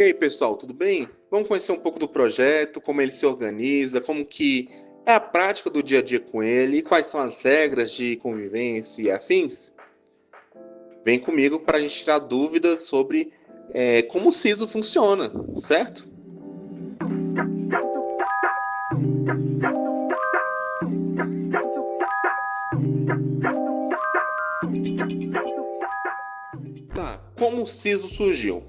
E aí, pessoal, tudo bem? Vamos conhecer um pouco do projeto, como ele se organiza, como que é a prática do dia a dia com ele, e quais são as regras de convivência e afins? Vem comigo para a gente tirar dúvidas sobre como o SISO funciona, certo? Tá, como o SISO surgiu?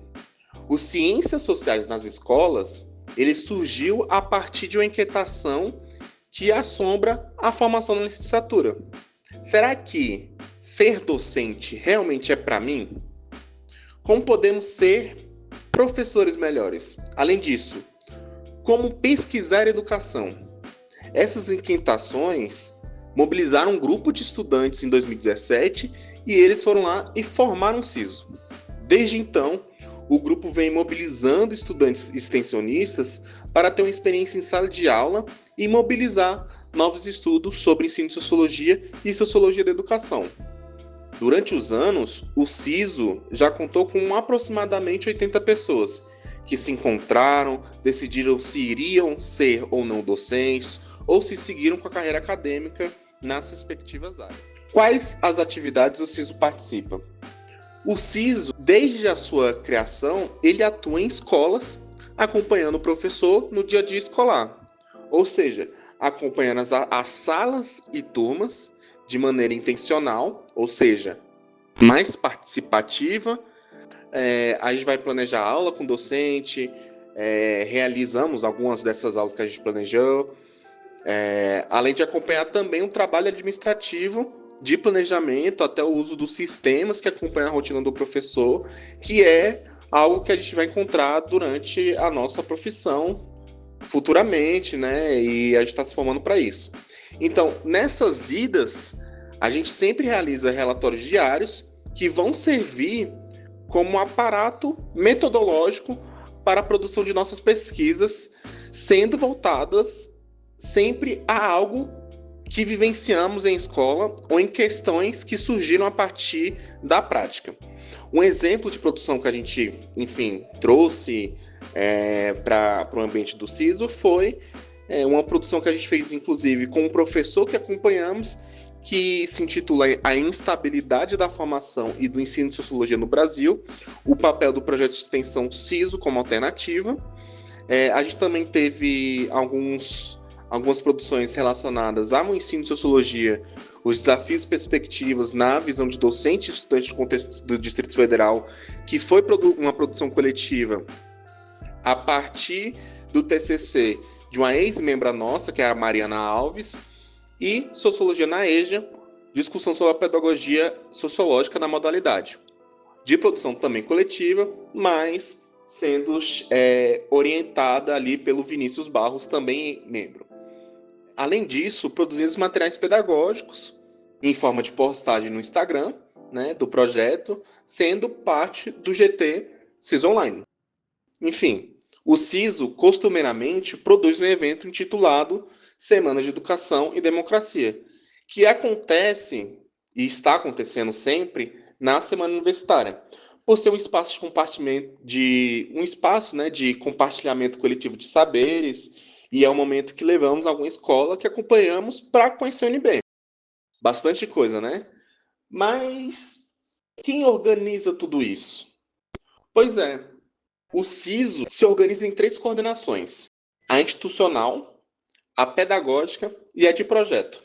Os Ciências Sociais nas escolas, ele surgiu a partir de uma inquietação que assombra a formação na licenciatura. Será que ser docente realmente é para mim? Como podemos ser professores melhores? Além disso, como pesquisar educação? Essas inquietações mobilizaram um grupo de estudantes em 2017 e eles foram lá e formaram o SISO. Desde então, o grupo vem mobilizando estudantes extensionistas para ter uma experiência em sala de aula e mobilizar novos estudos sobre ensino de sociologia e sociologia da educação. Durante os anos, o SISO já contou com aproximadamente 80 pessoas que se encontraram, decidiram se iriam ser ou não docentes, ou se seguiram com a carreira acadêmica nas respectivas áreas. Quais as atividades o SISO participa? O SISO, desde a sua criação, ele atua em escolas, acompanhando o professor no dia a dia escolar. Ou seja, acompanhando as salas e turmas de maneira intencional, ou seja, mais participativa. A gente vai planejar aula com o docente, realizamos algumas dessas aulas que a gente planejou, além de acompanhar também um trabalho administrativo de planejamento, até o uso dos sistemas que acompanham a rotina do professor, que é algo que a gente vai encontrar durante a nossa profissão futuramente, né? E a gente está se formando para isso. Então, nessas idas, a gente sempre realiza relatórios diários que vão servir como um aparato metodológico para a produção de nossas pesquisas, sendo voltadas sempre a algo que vivenciamos em escola ou em questões que surgiram a partir da prática. Um exemplo de produção que a gente, enfim, trouxe para o ambiente do SISO foi uma produção que a gente fez, inclusive, com um professor que acompanhamos, que se intitula A Instabilidade da Formação e do Ensino de Sociologia no Brasil, o papel do projeto de extensão SISO como alternativa. A gente também teve algumas produções relacionadas ao ensino de sociologia, os desafios e perspectivas na visão de docente e estudante do contexto do Distrito Federal, que foi uma produção coletiva a partir do TCC de uma ex-membra nossa, que é a Mariana Alves, e Sociologia na EJA, discussão sobre a pedagogia sociológica na modalidade. De produção também coletiva, mas sendo orientada ali pelo Vinícius Barros, também membro. Além disso, produzimos materiais pedagógicos em forma de postagem no Instagram, né, do projeto, sendo parte do GT SISO Online. Enfim, o SISO costumeiramente produz um evento intitulado Semana de Educação e Democracia, que acontece e está acontecendo sempre na Semana Universitária, por ser um espaço de compartilhamento coletivo de saberes, e é um momento que levamos a alguma escola que acompanhamos para conhecer o UNB. Bastante coisa, né? Mas quem organiza tudo isso? Pois é, o SISO se organiza em 3 coordenações: a institucional, a pedagógica e a de projeto.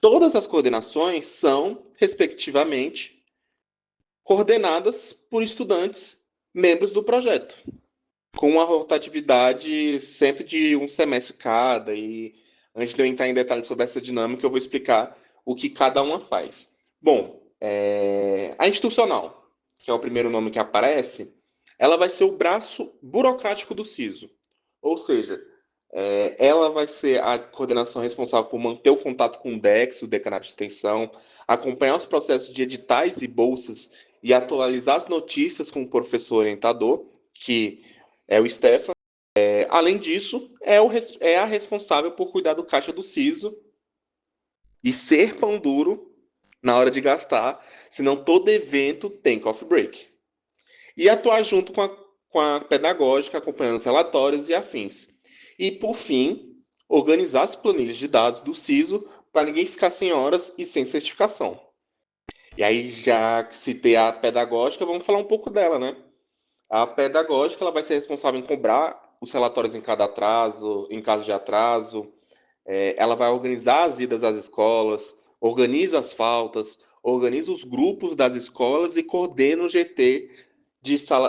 Todas as coordenações são, respectivamente, coordenadas por estudantes membros do projeto, com uma rotatividade sempre de um semestre cada. E antes de eu entrar em detalhes sobre essa dinâmica, eu vou explicar o que cada uma faz. Bom, a institucional, que é o primeiro nome que aparece, ela vai ser o braço burocrático do SISO. Ou seja, ela vai ser a coordenação responsável por manter o contato com o DEX, o Decanato de Extensão, acompanhar os processos de editais e bolsas e atualizar as notícias com o professor orientador, que é o Stefan. Além disso, é a responsável por cuidar do caixa do SISO e ser pão duro na hora de gastar, senão todo evento tem coffee break. E atuar junto com com a pedagógica, acompanhando os relatórios e afins. E, por fim, organizar as planilhas de dados do SISO para ninguém ficar sem horas e sem certificação. E aí, já que citei a pedagógica, vamos falar um pouco dela, né? A pedagógica ela vai ser responsável em cobrar os relatórios em cada atraso, em caso de atraso. Ela vai organizar as idas às escolas, organiza as faltas, organiza os grupos das escolas e coordena o GT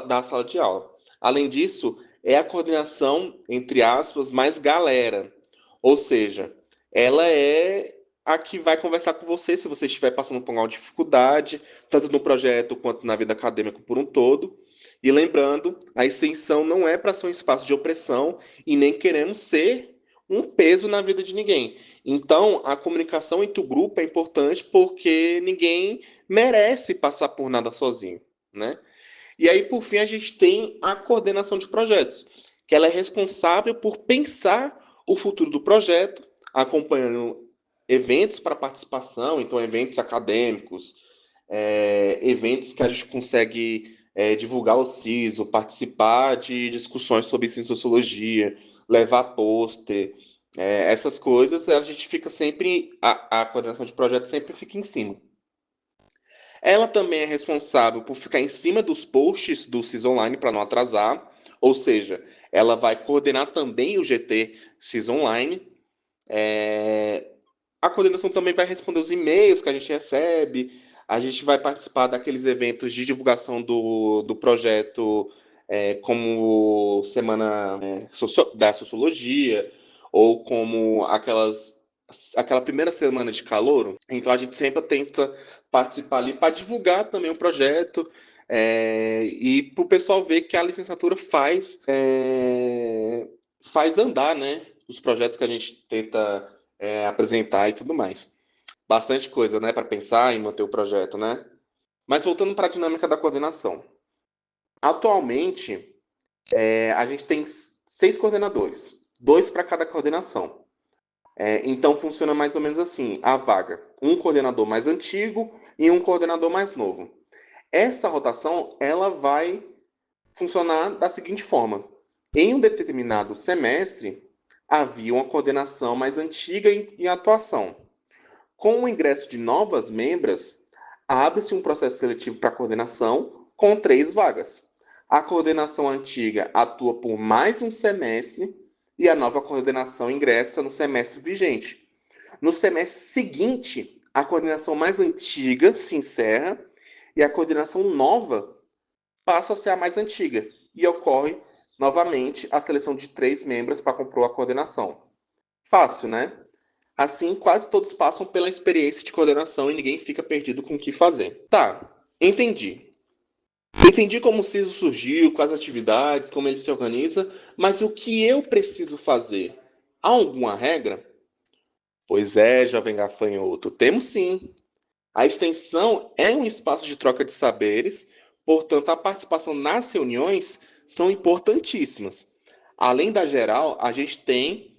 da sala de aula. Além disso, é a coordenação, entre aspas, mais galera. Ou seja, ela é a que vai conversar com você se você estiver passando por alguma dificuldade, tanto no projeto quanto na vida acadêmica por um todo. E lembrando, a extensão não é para ser um espaço de opressão e nem queremos ser um peso na vida de ninguém. Então, a comunicação entre o grupo é importante porque ninguém merece passar por nada sozinho, né? E aí, por fim, a gente tem a coordenação de projetos, que ela é responsável por pensar o futuro do projeto, acompanhando eventos para participação, então eventos acadêmicos, eventos que a gente consegue divulgar o CISO, participar de discussões sobre ensino e sociologia, levar pôster, essas coisas, a gente fica sempre, a coordenação de projetos sempre fica em cima. Ela também é responsável por ficar em cima dos posts do CIS Online para não atrasar, ou seja, ela vai coordenar também o GT CIS Online. A coordenação também vai responder os e-mails que a gente recebe, a gente vai participar daqueles eventos de divulgação do projeto, como Semana da Sociologia, ou como aquela primeira semana de calouro. Então a gente sempre tenta participar ali para divulgar também o projeto, e para o pessoal ver que a licenciatura faz andar, né? Os projetos que a gente tenta apresentar e tudo mais. Bastante coisa, né, para pensar e manter o projeto, né? Mas voltando para a dinâmica da coordenação. Atualmente, a gente tem 6 coordenadores, 2 para cada coordenação. Então funciona mais ou menos assim, a vaga. Um coordenador mais antigo e um coordenador mais novo. Essa rotação ela vai funcionar da seguinte forma. Em um determinado semestre, havia uma coordenação mais antiga em atuação. Com o ingresso de novas membras, abre-se um processo seletivo para coordenação com 3 vagas. A coordenação antiga atua por mais um semestre e a nova coordenação ingressa no semestre vigente. No semestre seguinte, a coordenação mais antiga se encerra e a coordenação nova passa a ser a mais antiga e ocorre novamente a seleção de 3 membros para compor a coordenação. Fácil, né? Assim, quase todos passam pela experiência de coordenação e ninguém fica perdido com o que fazer. Tá, entendi. Entendi como o CISO surgiu, quais atividades, como ele se organiza, mas o que eu preciso fazer? Há alguma regra? Pois é, jovem gafanhoto, temos sim. A extensão é um espaço de troca de saberes, portanto, a participação nas reuniões são importantíssimas. Além da geral, a gente tem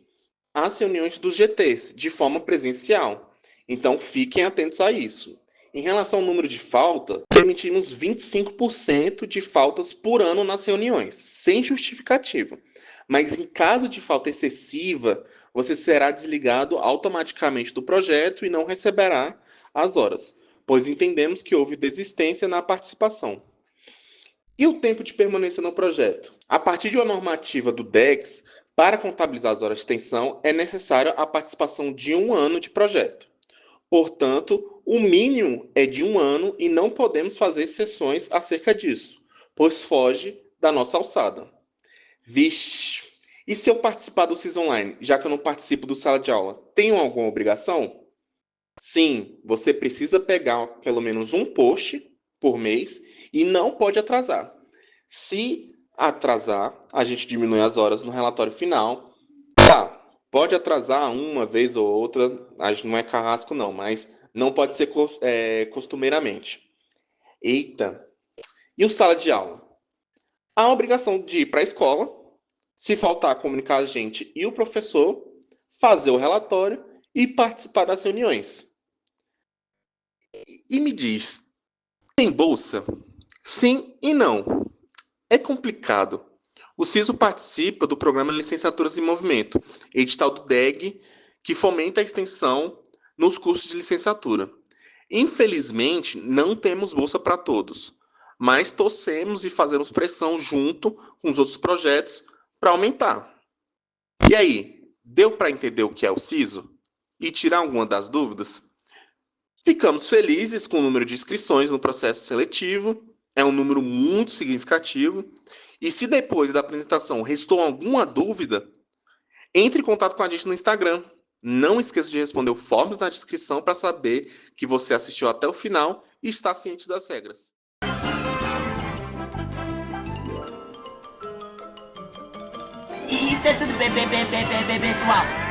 as reuniões dos GTs de forma presencial. Então, fiquem atentos a isso. Em relação ao número de faltas, permitimos 25% de faltas por ano nas reuniões, sem justificativa. Mas em caso de falta excessiva, você será desligado automaticamente do projeto e não receberá as horas, pois entendemos que houve desistência na participação. E o tempo de permanência no projeto? A partir de uma normativa do DEX, para contabilizar as horas de extensão, é necessária a participação de 1 ano de projeto. Portanto, o mínimo é de 1 ano e não podemos fazer exceções acerca disso, pois foge da nossa alçada. Vixe! E se eu participar do CIS Online, já que eu não participo do sala de aula, tenho alguma obrigação? Sim, você precisa pegar pelo menos um post por mês e não pode atrasar. Se atrasar, a gente diminui as horas no relatório final. Tá, pode atrasar uma vez ou outra, a gente não é carrasco não, mas não pode ser costumeiramente. Eita, e o sala de aula? Há a obrigação de ir para a escola, se faltar comunicar a gente e o professor, fazer o relatório e participar das reuniões. E me diz, tem bolsa? Sim e não. É complicado. O CISO participa do programa Licenciaturas em Movimento, edital do DEG, que fomenta a extensão nos cursos de licenciatura. Infelizmente, não temos bolsa para todos, mas torcemos e fazemos pressão junto com os outros projetos para aumentar. E aí, deu para entender o que é o CISO? E tirar alguma das dúvidas? Ficamos felizes com o número de inscrições no processo seletivo, é um número muito significativo. E se depois da apresentação restou alguma dúvida, entre em contato com a gente no Instagram. Não esqueça de responder o forms na descrição para saber que você assistiu até o final e está ciente das regras. Isso é tudo bem, pessoal.